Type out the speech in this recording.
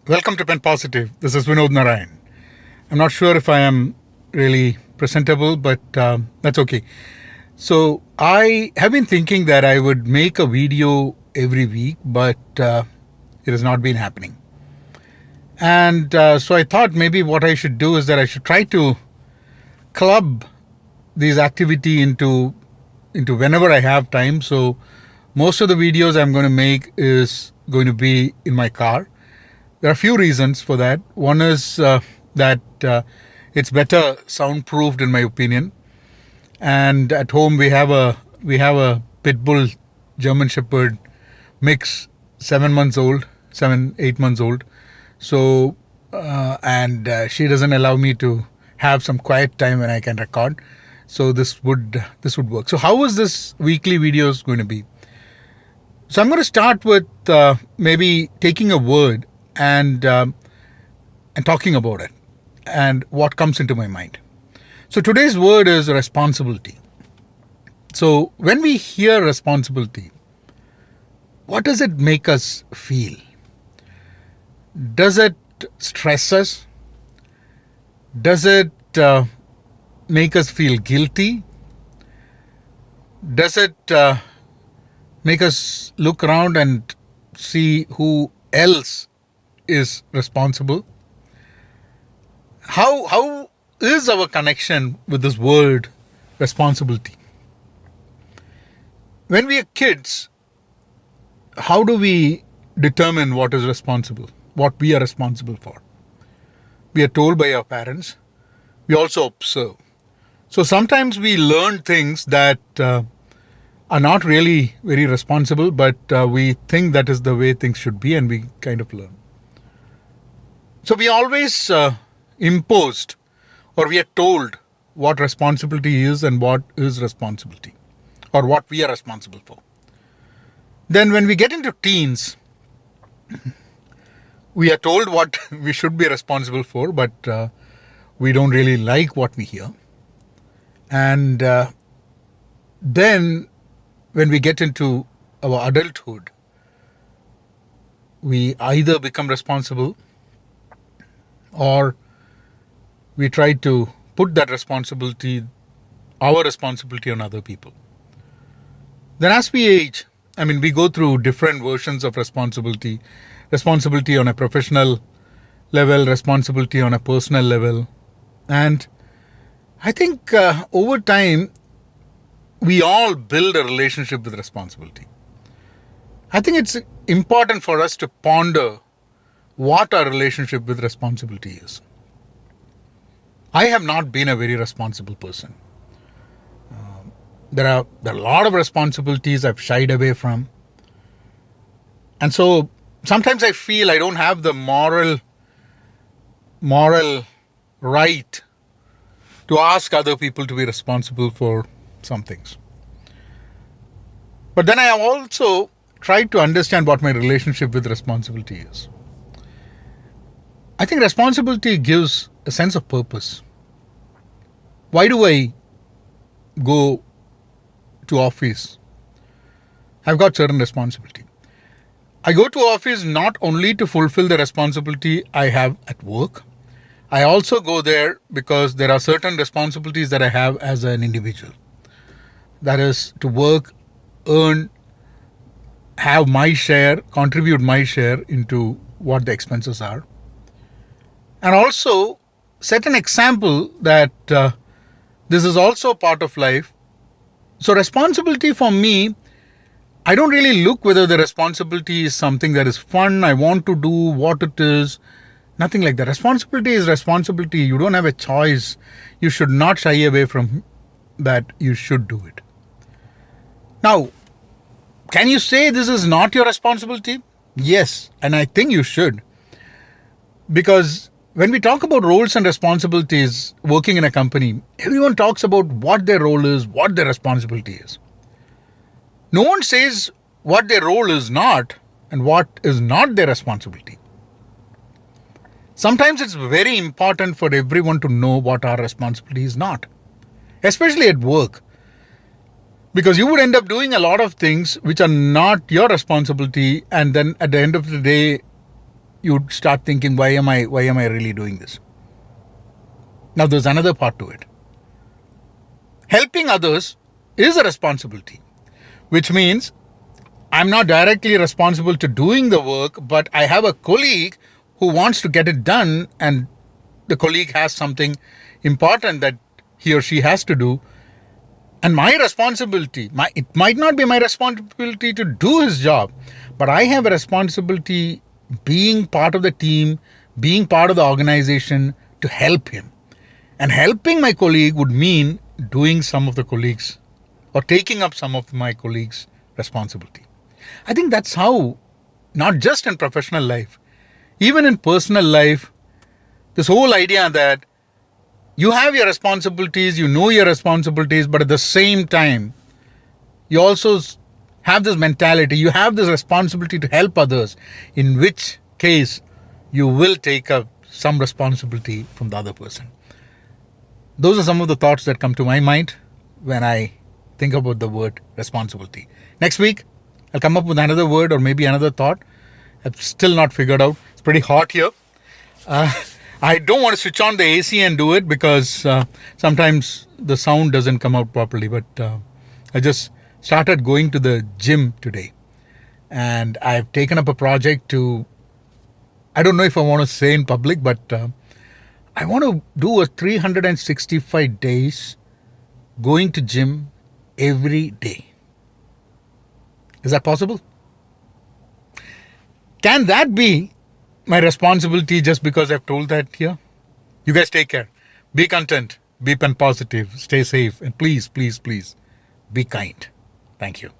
Welcome to Pen Positive. This is Vinod Narayan. I'm not sure if I am really presentable, but that's okay. So, I have been thinking that I would make a video every week, but it has not been happening. And so I thought maybe what I should do is that I should try to club these activity into whenever I have time. So most of the videos I'm going to make is going to be in my car. There are a few reasons for that. One is that it's better soundproofed, in my opinion. And at home we have a pit bull German Shepherd mix, 7 months old, 8 months old. So and she doesn't allow me to have some quiet time when I can record. So this would work. So how is this weekly videos going to be? So I'm going to start with maybe taking a word and talking about it and what comes into my mind. So today's word is responsibility. So when we hear responsibility, what does it make us feel? Does it stress us? Does it make us feel guilty? Does it make us look around and see who else is responsible? How is our connection with this word responsibility? When we are kids, how do we determine what is responsible, what we are responsible for? We are told by our parents. We also observe. So sometimes we learn things that are not really very responsible, but we think that is the way things should be, and we kind of learn. So we always imposed, or we are told what responsibility is and what is responsibility, or what we are responsible for. Then when we get into teens, we are told what we should be responsible for, but we don't really like what we hear. And then when we get into our adulthood, we either become responsible or we try to put that responsibility, our responsibility, on other people. Then as we age, we go through different versions of responsibility. Responsibility on a professional level, responsibility on a personal level. And I think over time, we all build a relationship with responsibility. I think it's important for us to ponder what our relationship with responsibility is. I have not been a very responsible person. There are a lot of responsibilities I've shied away from. And so sometimes I feel I don't have the moral right to ask other people to be responsible for some things. But then I have also tried to understand what my relationship with responsibility is. I think responsibility gives a sense of purpose. Why do I go to office? I've got certain responsibility. I go to office not only to fulfill the responsibility I have at work. I also go there because there are certain responsibilities that I have as an individual. That is to work, earn, have my share, contribute my share into what the expenses are. And also set an example that this is also part of life. So responsibility for me, I don't really look whether the responsibility is something that is fun, I want to do, what it is. Nothing like that. Responsibility is responsibility. You don't have a choice. You should not shy away from that. You should do it. Now, can you say this is not your responsibility? Yes, and I think you should. Because when we talk about roles and responsibilities working in a company, everyone talks about what their role is, what their responsibility is. No one says what their role is not and what is not their responsibility. Sometimes it's very important for everyone to know what our responsibility is not, especially at work. Because you would end up doing a lot of things which are not your responsibility, and then at the end of the day, you'd start thinking, why am I really doing this? Now there's another part to it. Helping others is a responsibility, which means I'm not directly responsible to doing the work, but I have a colleague who wants to get it done, and the colleague has something important that he or she has to do. And my responsibility, it might not be my responsibility to do his job, but I have a responsibility being part of the team, being part of the organization to help him. And helping my colleague would mean doing some of the colleagues or taking up some of my colleagues' responsibility. I think that's how, not just in professional life, even in personal life, this whole idea that you have your responsibilities, you know your responsibilities, but at the same time, you also have this mentality, you have this responsibility to help others, in which case you will take up some responsibility from the other person. Those are some of the thoughts that come to my mind when I think about the word responsibility. Next week, I'll come up with another word or maybe another thought. I've still not figured out. It's pretty hot here. I don't want to switch on the AC and do it because sometimes the sound doesn't come out properly. But I just started going to the gym today. And I've taken up a project to, I don't know if I want to say in public, but I want to do a 365 days going to gym every day. Is that possible? Can that be my responsibility just because I've told that here? You guys take care. Be content. Be pen positive. Stay safe. And please, please, please be kind. Thank you.